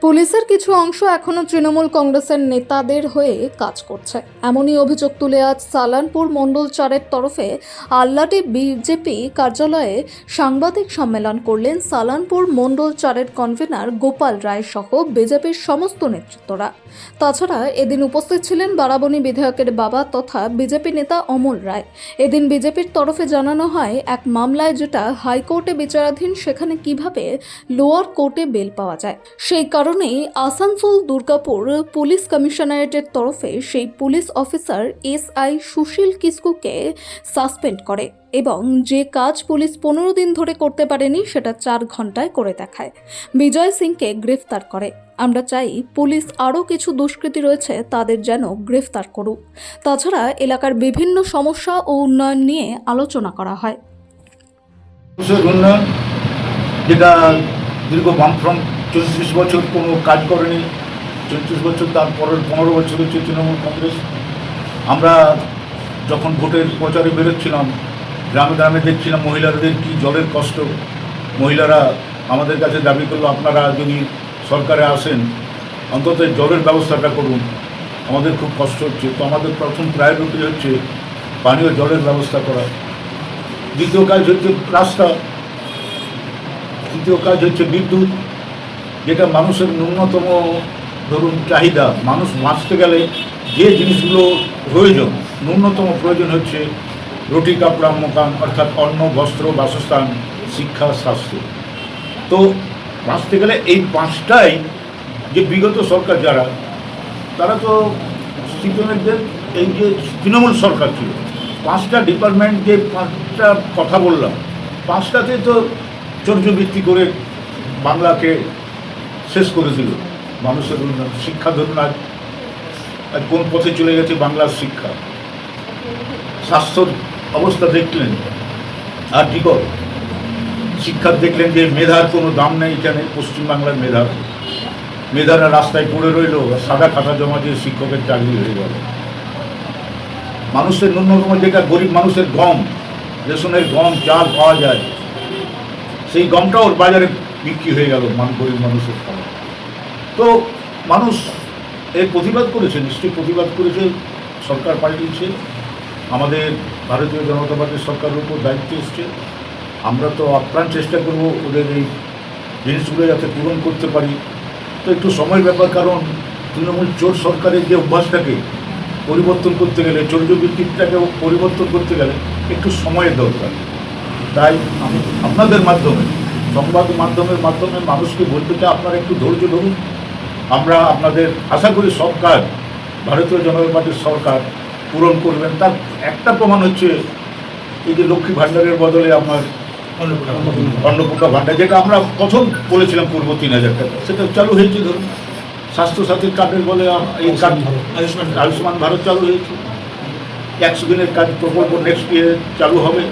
পুলিশের কিছু অংশ এখনও তৃণমূল কংগ্রেসের নেতাদের হয়ে কাজ করছে, এমনই অভিযোগ তুলে আজ সালানপুর মণ্ডল 4-এর তরফে আল্লাটি বিজেপি কার্যালয়ে সাংবাদিক সম্মেলন করলেন সালানপুর মণ্ডল 4-এর কনভেনার গোপাল রায় সহ বিজেপির সমস্ত নেতৃত্বরা। তাছাড়া এদিন উপস্থিত ছিলেন বারাবণী বিধায়কের বাবা তথা বিজেপি নেতা অমল রায়। এদিন বিজেপির তরফে জানানো হয়, এক মামলায় যেটা হাইকোর্টে বিচারাধীন সেখানে কিভাবে লোয়ার কোর্টে বেল পাওয়া যায়, সেই কারণেই আসানসোল দুর্গাপুর পুলিশ কমিশনারেটের তরফে সেই পুলিশ অফিসার SI সুশীল কিস্কুকে সাসপেন্ড করে এবং যে কাজ পুলিশ 15 দিন ধরে করতে পারেনি সেটা 4 ঘন্টায় করে দেখায়। বিজয় সিংকে গ্রেফতার করে। আমরা চাই পুলিশ আরও কিছু দুষ্কৃতী রয়েছে তাদের যেন গ্রেফতার করুক। তাছাড়া এলাকার বিভিন্ন সমস্যা ও উন্নয়ন নিয়ে আলোচনা করা হয়। উন্নয়ন যেটা দীর্ঘ বামফ্রন্ট 34 বছর কোনো কাজ করেনি, 34 বছর, তারপরের 15 বছর হচ্ছে তৃণমূল কংগ্রেস। আমরা যখন ভোটের প্রচারে বেরোচ্ছিলাম, গ্রামে গ্রামে দেখছিলাম মহিলাদের কি জলের কষ্ট। মহিলারা আমাদের কাছে দাবি করলো, আপনারা যদি সরকারে আসেন অন্তত জলের ব্যবস্থাটা করুন, আমাদের খুব কষ্ট হচ্ছে। তো আমাদের প্রথম প্রায়োরিটি হচ্ছে পানীয় জলের ব্যবস্থা করা। দ্বিতীয় কাজ হচ্ছে রাস্তা, তৃতীয় কাজ হচ্ছে বিদ্যুৎ, যেটা মানুষের ন্যূনতম ধরুন চাহিদা। মানুষ বাঁচতে গেলে যে জিনিসগুলো প্রয়োজন, ন্যূনতম প্রয়োজন হচ্ছে রুটি কাপড়া মকান, অর্থাৎ অন্ন, বস্ত্র, বাসস্থান, শিক্ষা, স্বাস্থ্য। তো বাঁচতে গেলে এই 5টাই যে বিগত সরকার যারা, তারা তো সিপিএমের এই যে তৃণমূল সরকার ছিল, 5টা ডিপার্টমেন্ট যে 5টা কথা বললাম, 5টাতে তো চর্যবৃত্তি করে বাংলাকে শেষ করে দিল। মানুষের উন্নয়ন, শিক্ষা ধরুন আজ কোন পথে চলে গেছে বাংলার শিক্ষা। স্বাস্থ্যর অবস্থা দেখলেন, আর কি কর শিক্ষার দেখলেন যে মেধার কোনো দাম নেই এখানে। পশ্চিমবাংলার মেধারা রাস্তায় পড়ে রইল, সাদা খাতা জমা দিয়ে শিক্ষকের চাকরি হয়ে গেল। মানুষের ন্যূনতম যেটা গরিব মানুষের গম, রেশনের গম, চাল পাওয়া যায়, সেই গমটাও বাজারে বিক্রি হয়ে গেল গরিব মানুষের খাবার। তো মানুষ এর প্রতিবাদ করেছে, নিশ্চয়ই প্রতিবাদ করেছে। সরকার পাল্টিয়েছে, আমাদের ভারতীয় জনতা পার্টির সরকারের উপর দায়িত্ব এসছে। আমরা তো আপ্রাণ চেষ্টা করব ওদের এই জিনিসগুলো যাতে পূরণ করতে পারি। তো একটু সময়ের ব্যাপার, কারণ তৃণমূল চোর সরকারের যে অভ্যাসটাকে পরিবর্তন করতে গেলে, চর্যবৃত্তিটাকে পরিবর্তন করতে গেলে একটু সময়ের দরকার। তাই আমি আপনাদের মাধ্যমে, সংবাদ মাধ্যমের মাধ্যমে মানুষকে বলতে চাই, আপনারা একটু ধৈর্য ধরুন। আমরা আপনাদের আশা করি সব কাজ ভারতীয় জনতা পার্টির সরকার পূরণ করবেন। তার একটা প্রমাণ হচ্ছে এই যে লক্ষ্মী ভাণ্ডারের বদলে আপনার অন্নপূর্ণা ভাণ্ডার, যেটা আমরা প্রথম বলেছিলাম পূর্ব 3000 টাকা, সেটা চালু হয়েছে। ধরুন স্বাস্থ্যসাথীর কার্ডের বলে এই কার্ড আয়ুষ্মান ভারত চালু হয়েছে। 100 দিনের কাজ প্রকল্প নেক্সট ইয়ার চালু হবে।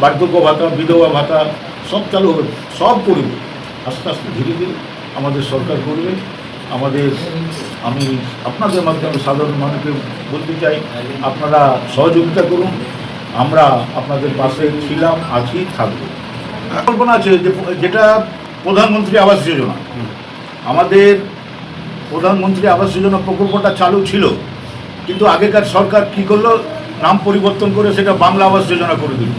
বার্ধক্য ভাতা, বিধবা ভাতা সব চালু হবে, সব করবে আস্তে আস্তে ধীরে ধীরে আমাদের সরকার করবে। আমি আপনাদের মাধ্যমে সাধারণ মানুষকে বলতে চাই, আপনারা সহযোগিতা করুন। আমরা আপনাদের পাশে ছিলাম, আছি, থাকবো। কল্পনা আছে যেটা প্রধানমন্ত্রী আবাস যোজনা, আমাদের প্রধানমন্ত্রী আবাস যোজনা প্রকল্পটা চালু ছিল, কিন্তু আগেকার সরকার কি করলো, নাম পরিবর্তন করে সেটা বাংলা আবাস যোজনা করে দিল।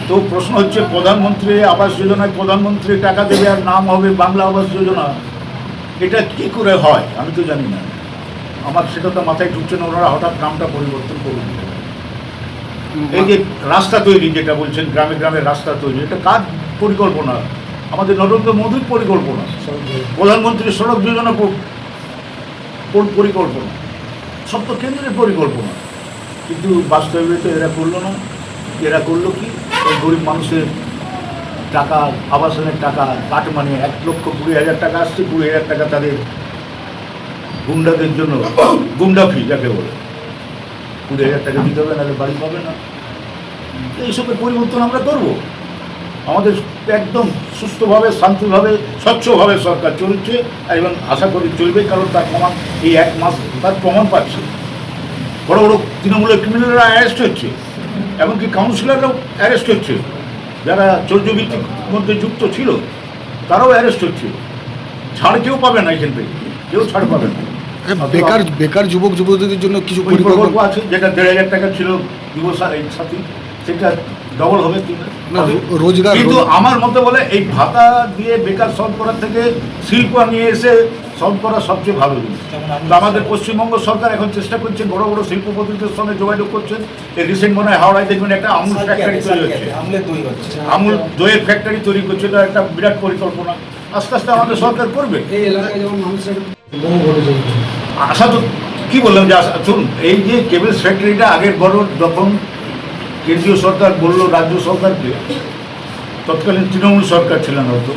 তো প্রশ্ন হচ্ছে, প্রধানমন্ত্রী আবাস যোজনায় প্রধানমন্ত্রী টাকা দেবে আর নাম হবে বাংলা আবাস যোজনা, এটা কি করে হয় আমি তো জানি না। আমার সেটা তো মাথায় ঢুকছে না, ওনারা হঠাৎ নামটা পরিবর্তন করে দিল। এই যে রাস্তা তৈরি যেটা বলছেন, গ্রামে গ্রামে রাস্তা তৈরি, এটা কার পরিকল্পনা? আমাদের নরেন্দ্র মোদীর পরিকল্পনা, প্রধানমন্ত্রী সড়ক যোজনা পরিকল্পনা, সব তো কেন্দ্রের পরিকল্পনা। কিন্তু বাস্তবে তো এরা করলো না। এরা করলো কি, এই গরিব মানুষের টাকা, আবাসনের টাকা কাট, মানে 1,20,000 টাকা আসছে, 20,000 টাকা তাদের গুন্ডাদের জন্য, গুন্ডা ফি যাকে বলে, 20,000 টাকা দিতে হবে, নাহলে বাড়ি পাবে না। এইসবের পরিবর্তন আমরা করব। আমাদের একদম সুস্থভাবে, শান্তিভাবে, স্বচ্ছভাবে সরকার চলছে এবং আশা করি চলবে, কারণ তার প্রমাণ এই 1 মাস তার প্রমাণ পাচ্ছে। বড় বড় তৃণমূলের ক্রিমিনালরা অ্যারেস্ট হচ্ছে, এমনকি কাউন্সিলররাও অ্যারেস্ট হচ্ছে, যারা চর্যবৃত্তির মধ্যে যুক্ত ছিল তারাও অ্যারেস্ট হচ্ছে। ছাড় কেউ পাবে না, এখান থেকে কেউ ছাড় পাবে না। বেকার বেকার যুবক যুবতীদের জন্য কিছু প্রকল্প পরিকল্পনা আছে, যেটা 1,500 টাকা ছিল যুব সাথী, সেটা ডবল হবে না, রোজগার কিন্তু আমার মতে বলে এই ভাতা দিয়ে বেকার সলভ করার থেকে শিল্প নিয়ে এসে সলভ করা সবচেয়ে ভালো জিনিস। তো আমাদের পশ্চিমবঙ্গ সরকার এখন চেষ্টা করছে, বড় বড় শিল্পপতিদের সঙ্গে যোগাযোগ করছেন। এই রিসেন্ট মনে হয় হাওড়ায় দেখবেন একটা আমুল ফ্যাক্টরি তৈরি হচ্ছে, আমুল দইয়ের ফ্যাক্টরি তৈরি করছে, এটা একটা বিরাট পরিকল্পনা। আস্তে আস্তে আমাদের সরকার করবে। এই এলাকায় যেমন মানুষের আশা তো কি বললাম যে শুনুন, এই যে কেবলস ফ্যাক্টরিটা আগের বড় যখন কেন্দ্রীয় সরকার বললো রাজ্য সরকারকে, তৎকালীন তৃণমূল সরকার ছিলেন হয়তো,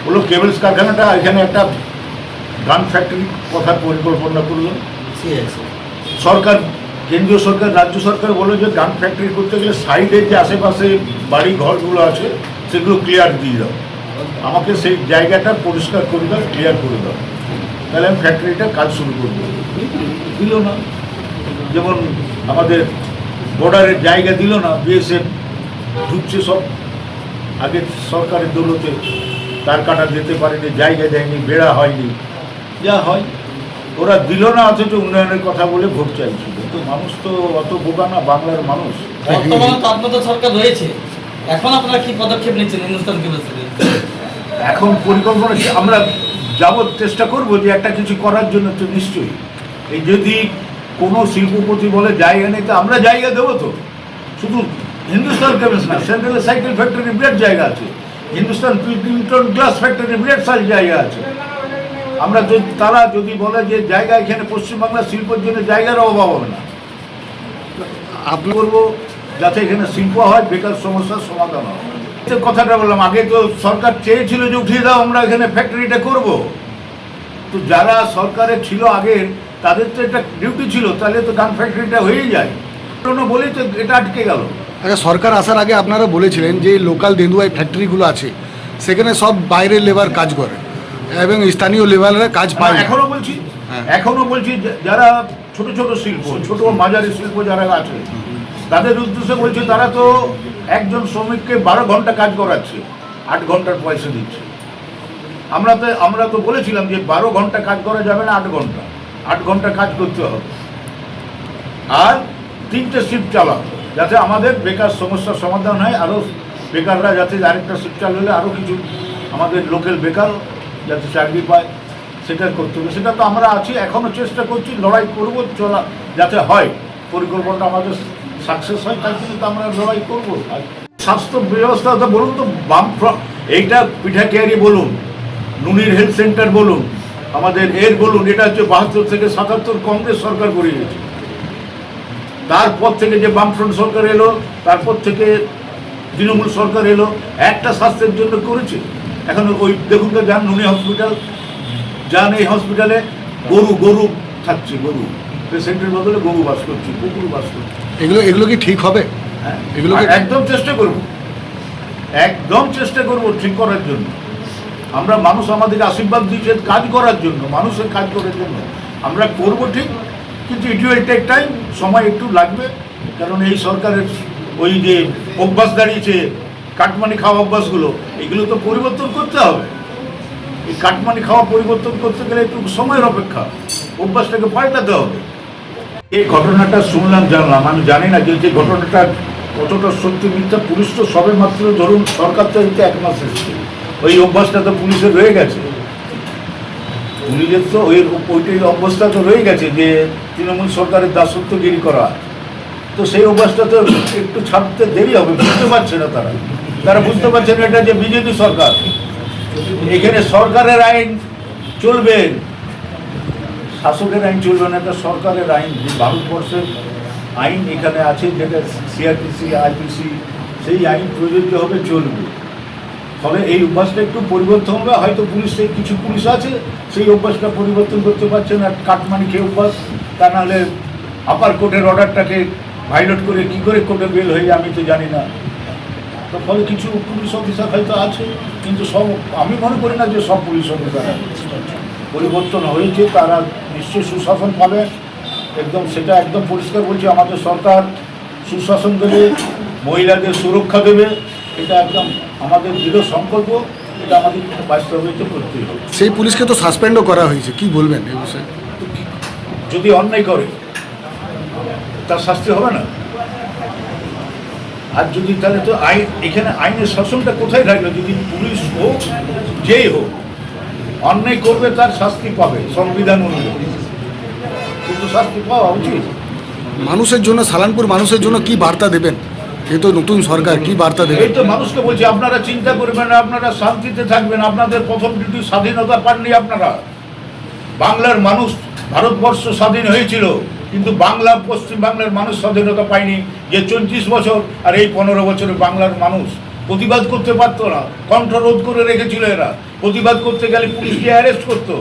বললো কেবলস কারখানাটা এখানে একটা গান ফ্যাক্টরি কথার পরিকল্পনা করলো সরকার, কেন্দ্রীয় সরকার রাজ্য সরকার বললো যে গান ফ্যাক্টরি করতে গেলে সাইডের যে আশেপাশে বাড়ি ঘরগুলো আছে সেগুলো ক্লিয়ার দিয়ে দাও, আমাকে সেই জায়গাটা পরিষ্কার করে দাও, ক্লিয়ার করে দাও, তাহলে আমি ফ্যাক্টরিটা কাজ শুরু করবো। দিল না। যেমন আমাদের বর্ডারের জায়গা দিল না, বিএসএফ ঢুকছে সব, আগে সরকারের দৌলতে তার কাটা যেতে পারেনি, জায়গা দেয়নি, বেড়া হয়নি, যা হয় ওরা দিল না, অথচ উন্নয়নের কথা বলে ভোট চাইছিল। তো মানুষ তো অত বোকা না, বাংলার মানুষ। বর্তমানে তো আপনাদের সরকার রয়েছে, এখন আপনারা কি পদক্ষেপ নিচ্ছেন হিন্দুস্তান কেবলস থেকে? এখন পরিকল্পনা আমরা যাবত চেষ্টা করব যে একটা কিছু করার জন্য। তো নিশ্চয়ই এই যদি কোনো শিল্পপতি বলে জায়গা নেই, তো আমরা জায়গা দেবো। তো শুধু হিন্দুস্তান কেবলস না, সেন্ট্রাল সাইকেল ফ্যাক্টরি বিরাট জায়গা আছে, হিন্দুস্তান পিলটন গ্লাস ফ্যাক্টরি বিরাট সাইজ জায়গা আছে। আমরা তারা যদি বলে যে জায়গা এখানে পশ্চিমবাংলার শিল্পের জন্য জায়গার অভাব হবে না, আপনি করবো যাতে এখানে শিল্প হয়, বেকার সমস্যার সমাধান হয়। কথাটা বললাম, আগে তো সরকার চেয়েছিল যে উঠিয়ে দাও, আমরা এখানে ফ্যাক্টরিটা করব। তো যারা সরকারে ছিল আগের, তাদের তো এটা ডিউটি ছিল, তাহলে তো গান ফ্যাক্টরিটা হয়েই যায়, বলেই তো এটা আটকে গেল। আচ্ছা, সরকার আসার আগে আপনারা বলেছিলেন যে লোকাল দেন্দুয়াই ফ্যাক্টরিগুলো আছে সেখানে সব বাইরের লেবার কাজ করে এবং স্থানীয় লেবাররা কাজ পায় না। এখনো বলছি যারা ছোট ছোট শিল্প, ছোট মাঝারি শিল্প যারা আছে, তাদের উদ্দেশ্যে বলছি, তারা তো একজন শ্রমিককে 12 ঘন্টা কাজ করাচ্ছে, 8 ঘন্টার পয়সা দিচ্ছে। আমরা তো বলেছিলাম যে 12 ঘন্টা কাজ করা যাবে না, 8 ঘন্টা কাজ করতে হবে, আর 3টে শিফট চালাও, যাতে আমাদের বেকার সমস্যার সমাধান হয়। আরও বেকাররা যাতে আরেকটা শিফট চালু হলে আরও কিছু আমাদের লোকাল বেকার যাতে চাকরি পায়, সেটা করতে হবে। সেটা তো আমরা আছি, এখনও চেষ্টা করছি, লড়াই করব, চলা যাতে হয়, পরিকল্পনাটা আমাদের সাকসেস হয়, তার জন্য তো আমরা লড়াই করবো। স্বাস্থ্য ব্যবস্থা তো বলুন তো, এইটা পিঠাকিয়ারি বলুন, নুনির হেলথ সেন্টার বলুন, আমাদের বলুন, এটা হচ্ছে 72 থেকে 77 কংগ্রেস সরকার করে গেছে। তারপর থেকে যে বামফ্রন্ট সরকার এলো, তারপর থেকে তৃণমূল সরকার এলো, একটা স্বাস্থ্যের জন্য করেছে। এখন ওই দেখুন তো, যান নুনি হসপিটাল যান, এই হসপিটালে গরু থাকছে, গরু পেশেন্টের বদলে গরু বাস করছে, কুকুর বাস করছে। এগুলো কি ঠিক হবে? হ্যাঁ, এগুলো একদম চেষ্টা করব ঠিক করার জন্য। আমরা মানুষ আমাদেরকে আশীর্বাদ দিয়েছে কাজ করার জন্য, মানুষের কাজ করার জন্য আমরা করব ঠিক, কিন্তু ইট উইল টেক টাইম, সময় একটু লাগবে। কারণ এই সরকারের ওই যে অভ্যাস দাঁড়িয়েছে, কাটমানি খাওয়া অভ্যাসগুলো, এগুলো তো পরিবর্তন করতে হবে। এই কাটমানি খাওয়া পরিবর্তন করতে গেলে একটু সময়ের অপেক্ষা, অভ্যাসটাকে পাল্টাতে হবে। এই ঘটনাটা শুনলাম, জানলাম, আমি জানি না যে ঘটনাটা কতটা সত্যি মিথ্যা। পুলিশ তো সবে মাত্র, ধরুন সরকার তো এতে 1 মাস এসছে, ওই অভ্যাসটা তো পুলিশের রয়ে গেছে, পুলিশের তো ওইটাই অবস্থা তো রয়ে গেছে যে তৃণমূল সরকারের দাসত্বগিরি করা। তো সেই অভ্যাসটা তো একটু ছাড়তে দেরি হবে, বুঝতে পারছে না তারা বুঝতে পারছে না এটা যে বিজেপি সরকার, এখানে সরকারের আইন চলবে, শাসকের আইন চলবে না, এটা সরকারের আইন। যে ভারতবর্ষের আইন এখানে আছে, যেটা সিআরপিসি, আইপিসি, সেই আইন প্রযোজ্য হবে, চলবে। ফলে এই অভ্যাসটা একটু পরিবর্তন হবে। হয়তো কিছু পুলিশ আছে সেই অভ্যাসটা পরিবর্তন করতে পারছে না, কাটমানি খেয়ে অভ্যাস। তা নাহলে আপার কোর্টের অর্ডারটাকে ভাইলেট করে কী করে কোর্টে বেল হয়ে, আমি তো জানি না। তো ফলে কিছু পুলিশ অফিসার হয়তো আছে, কিন্তু আমি মনে করি না যে সব পুলিশ অফিসার পরিবর্তন হয়েছে, তারা নিশ্চয়ই সুশাসন পাবে। সেটা একদম পরিষ্কার বলছি, আমাদের সরকার সুশাসন দেবে, মহিলাদের সুরক্ষা দেবে, এটা একদম আমাদের দৃঢ় সংকল্প। এটা আমাদের বাস্তবায়িত করতেই হবে। সেই পুলিশকে তো সাসপেন্ডও করা হয়েছে, কি বলবেন এই বিষয়ে? যদি অন্যায় করে তার শাস্তি হবে না? আর যদি তাহলে তো আইন, এখানে আইনের শাসনটা কোথায় থাকলো? যদি পুলিশ হোক যেই হোক অন্যায় করবে তার শাস্তি পাবে সংবিধান অনুযায়ী, কিন্তু শাস্তি পাওয়া উচিত। মানুষের জন্য, সালানপুর মানুষের জন্য কি বার্তা দেবেন? এই তো নতুন সরকার, কি বার্তা দেবেন? এই তো মানুষকে বলছি, আপনারা চিন্তা করবেন না, আপনারা শান্তিতে থাকবেন। আপনাদের প্রথম ডিউটি, স্বাধীনতা পাননি আপনারা। বাংলার মানুষ, ভারতবর্ষ স্বাধীন হয়েছিল, কিন্তু বাংলা, পশ্চিম বাংলার মানুষ স্বাধীনতা পায়নি। যে 34 বছর আর এই 15 বছরে বাংলার মানুষ প্রতিবাদ করতে পারতো না, কণ্ঠরোধ করে রেখেছিল এরা। প্রতিবাদ করতে গেলে পুলিশকে অ্যারেস্ট করতো,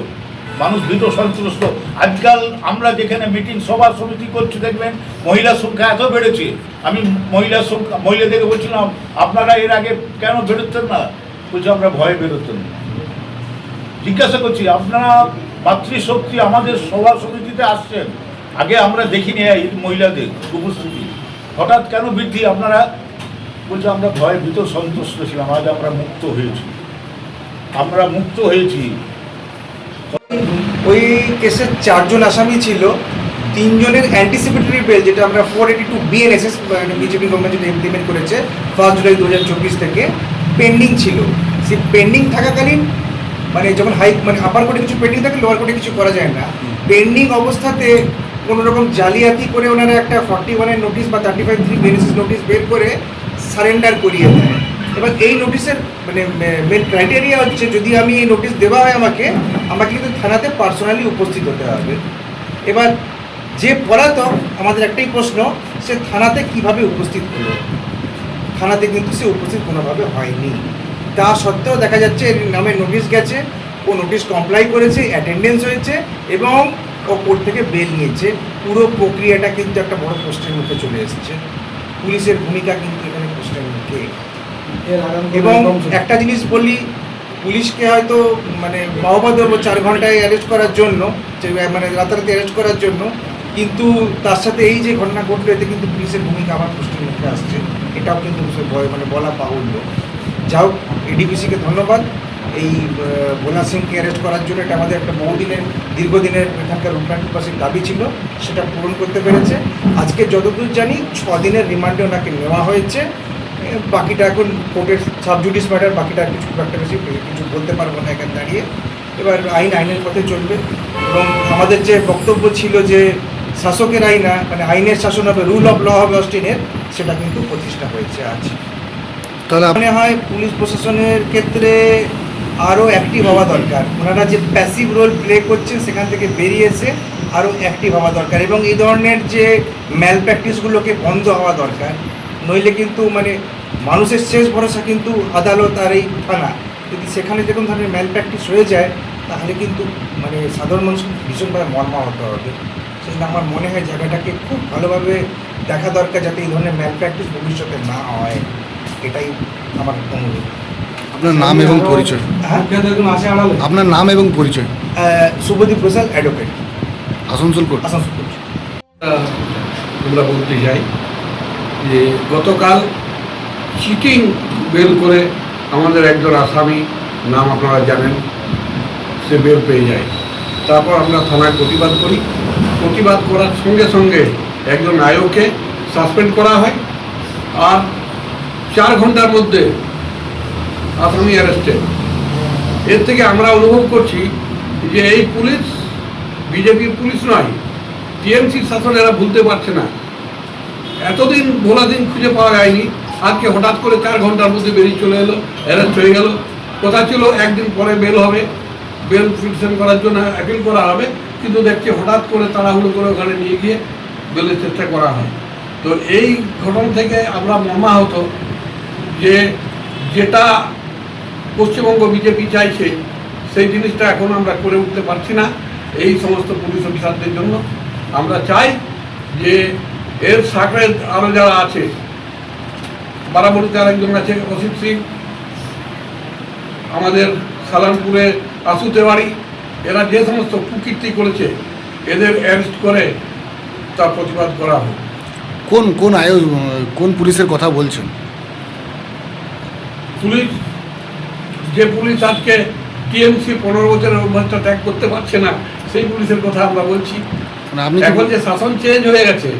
মানুষ ভীত সন্ত্রস্ত। আজকাল আমরা যেখানে মিটিং, সভা সমিতি করছি, দেখবেন মহিলার সংখ্যা এত বেড়েছে। আমি মহিলাদেরকে বলছিলাম, আপনারা এর আগে কেন বেরোতেন না? বলছি আমরা ভয়ে বেরোতেন না। জিজ্ঞাসা করছি, আপনারা মাতৃশক্তি আমাদের সভা সমিতিতে আসছেন, আগে আমরা দেখিনি এই মহিলাদের উপস্থিতি, হঠাৎ কেন বৃদ্ধি? আপনারা বলছে আমরা ভয়ে ভীত সন্তুষ্ট ছিলাম, আজ আমরা মুক্ত হয়েছি, আমরা মুক্ত হয়েছি। ওই কেসের 4 জন আসামি ছিল, 3 জনের অ্যান্টিসিপেটরি বেল, যেটা আমরা 482 বিএনএসএস বিজেপি গভর্নমেন্ট যেটা ইমপ্লিমেন্ট করেছে 1 জুলাই 2024 থেকে, পেন্ডিং ছিল। সেই পেন্ডিং থাকাকালীন, মানে যখন মানে আপার কোর্টে কিছু পেন্ডিং থাকে, লোয়ার কোর্টে কিছু করা যায় না, পেন্ডিং অবস্থাতে কোনো রকম জালিয়াতি করে ওনারা একটা 41 নোটিশ বা 35(3) বিএনএসএস নোটিশ বের করে সারেন্ডার করিয়ে দেয়। এবার এই নোটিশের মানে মেন ক্রাইটেরিয়া হচ্ছে, যদি আমি এই নোটিশ দেওয়া হয় আমাকে কিন্তু থানাতে পার্সোনালি উপস্থিত হতে হবে। এবার যে পলাতক, আমাদের একটাই প্রশ্ন, সে থানাতে কিভাবে উপস্থিত হলো? থানাতে কিন্তু সে উপস্থিত কোনোভাবে হয়নি। তা সত্ত্বেও দেখা যাচ্ছে এর নামে নোটিশ গেছে, ও নোটিশ কমপ্লাই করেছে, অ্যাটেন্ডেন্স হয়েছে এবং ও কোর্ট থেকে বেল নিয়েছে। পুরো প্রক্রিয়াটা কিন্তু একটা বড় প্রশ্নের মুখে চলে এসেছে। পুলিশের ভূমিকা কিন্তু এখানে প্রশ্নের মুখে। এবং একটা জিনিস বলি, পুলিশকে হয়তো মানে বাহবা দেবো 4 ঘন্টায় অ্যারেস্ট করার জন্য, মানে রাতারাতি অ্যারেস্ট করার জন্য, কিন্তু তার সাথে এই যে ঘটনা ঘটলো, এতে কিন্তু পুলিশের ভূমিকা আবার প্রশ্নের মুখে আসছে। এটাও কিন্তু মানে বলা বাহুল্য। যাও, এডিপিসিকে ধন্যবাদ এই ভোলা সিংকে অ্যারেস্ট করার জন্য। এটা আমাদের একটা দীর্ঘদিনের এখানকার রূপনাথবাসীর দাবি ছিল, সেটা পূরণ করতে পেরেছে। আজকে যতদূর জানি 6 দিনের রিমান্ডে ওনাকে নেওয়া হয়েছে। বাকিটা এখন কোর্টের সাবজুডিস ম্যাটার, বাকিটা কিছু একটা বেশি কিছু বলতে পারবো না এখানে দাঁড়িয়ে। এবার আইনের পথে চলবে। এবং আমাদের যে বক্তব্য ছিল যে শাসকের আইন না, মানে আইনের শাসন হবে, রুল অফ ল হবে অস্টিনের, সেটা কিন্তু প্রতিষ্ঠা হয়েছে আজ। তাহলে মনে হয় পুলিশ প্রশাসনের ক্ষেত্রে আরও অ্যাক্টিভ হওয়া দরকার। ওনারা যে প্যাসিভ রোল প্লে করছেন, সেখান থেকে বেরিয়ে এসে আরও অ্যাক্টিভ হওয়া দরকার এবং এই ধরনের যে ম্যাল প্র্যাকটিসগুলোকে বন্ধ হওয়া দরকার। নইলে কিন্তু মানে মানুষের শেষ ভরসা কিন্তু আদালত আর এই থানা। যদি সেখানে যেরকম ধরনের ম্যাল প্র্যাকটিস হয়ে যায়, তাহলে কিন্তু মানে সাধারণ মানুষ ভীষণভাবে মর্মাহত হবে। সেজন্য আমার মনে হয় জায়গাটাকে খুব ভালোভাবে দেখা দরকার, যাতে এই ধরনের ম্যাল প্র্যাকটিস ভবিষ্যতে না হয়। এটাই আমার অনুরোধ। আপনার নাম এবং পরিচয়? হ্যাঁ, আপনার নাম এবং পরিচয়? Subhadeep Ghoshal, advocate, Asansol court. Asansol court. আমরা বলতে চাই যে গতকাল চিটিং বেল করে আমাদের একজন আসামি, নাম আপনারা জানেন, সে বেল পেয়ে যায়। তারপর আমরা থানায় প্রতিবাদ করি। প্রতিবাদ করার সঙ্গে সঙ্গে একজন আয়োগকে সাসপেন্ড করা হয়, আর 4 ঘন্টার মধ্যে আসামি অ্যারেস্টেড। এর থেকে আমরা অনুভব করছি যে এই পুলিশ বিজেপির পুলিশ নয়, টিএমসির শাসন এরা ভুলতে পারছে না। এতদিন ভোলা দিন খুঁজে পাওয়া যায়নি, আজকে হঠাৎ করে 4 ঘন্টার মধ্যে বেরিয়ে চলে এলো, অ্যারেস্ট হয়ে গেল। কথা ছিল একদিন পরে বেল হবে, বেল পিটিশন করার জন্য অ্যাপিল করা হবে, কিন্তু দেখছি হঠাৎ করে তাড়াহুড়ো করে ওখানে নিয়ে গিয়ে বেলের চেষ্টা করা হয়। তো এই ঘটনা থেকে আমরা মর্মাহত যে যেটা পশ্চিমবঙ্গ বিজেপি চাইছে, সেই জিনিসটা এখন আমরা করে উঠতে পারছি না এই সমস্ত পুলিশ অফিসারদের জন্য। আমরা চাই যে এর শাখায় আরও যারা আছে, বারাবরীতে আরেকজন আছে অসিত সিং, আমাদের সালানপুরে আসু তেওয়ারি, এরা যে সমস্ত কুকীর্তি করেছে, এদের অ্যারেস্ট করে তার প্রতিবাদ করা হোক। কোন পুলিশের কথা বলছেন? পুলিশ যে পুলিশ আজকে টিএমসি 15 বছরের অভ্যাসটা ত্যাগ করতে পারছে না, সেই পুলিশের কথা আমরা বলছি। মানে আপনি এখন যে শাসন চেঞ্জ হয়ে গেছে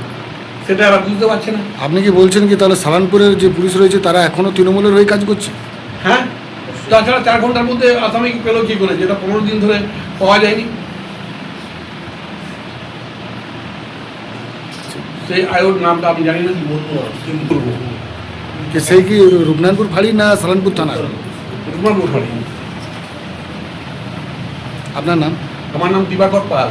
সেটা এরা বুঝতে পারছে না। আপনি কি বলছেন কি তাহলে সালানপুরের যে পুলিশ রয়েছে তারা এখনো তৃণমূলের হয়ে কাজ করছে? হ্যাঁ, তাছাড়া 4 ঘন্টার মধ্যে আসামি পেল কি করে, যেটা 15 দিন ধরে পাওয়া যায়নি। সেই আয়োর নামটা আমি জানি না, কি বলবো। যে সেই কি রূপনারায়ণপুর ফাঁড়ি না সালানপুর থানা? রুমার মোটামুটি। আপনার নাম? আমার নাম দিবাকর পাল।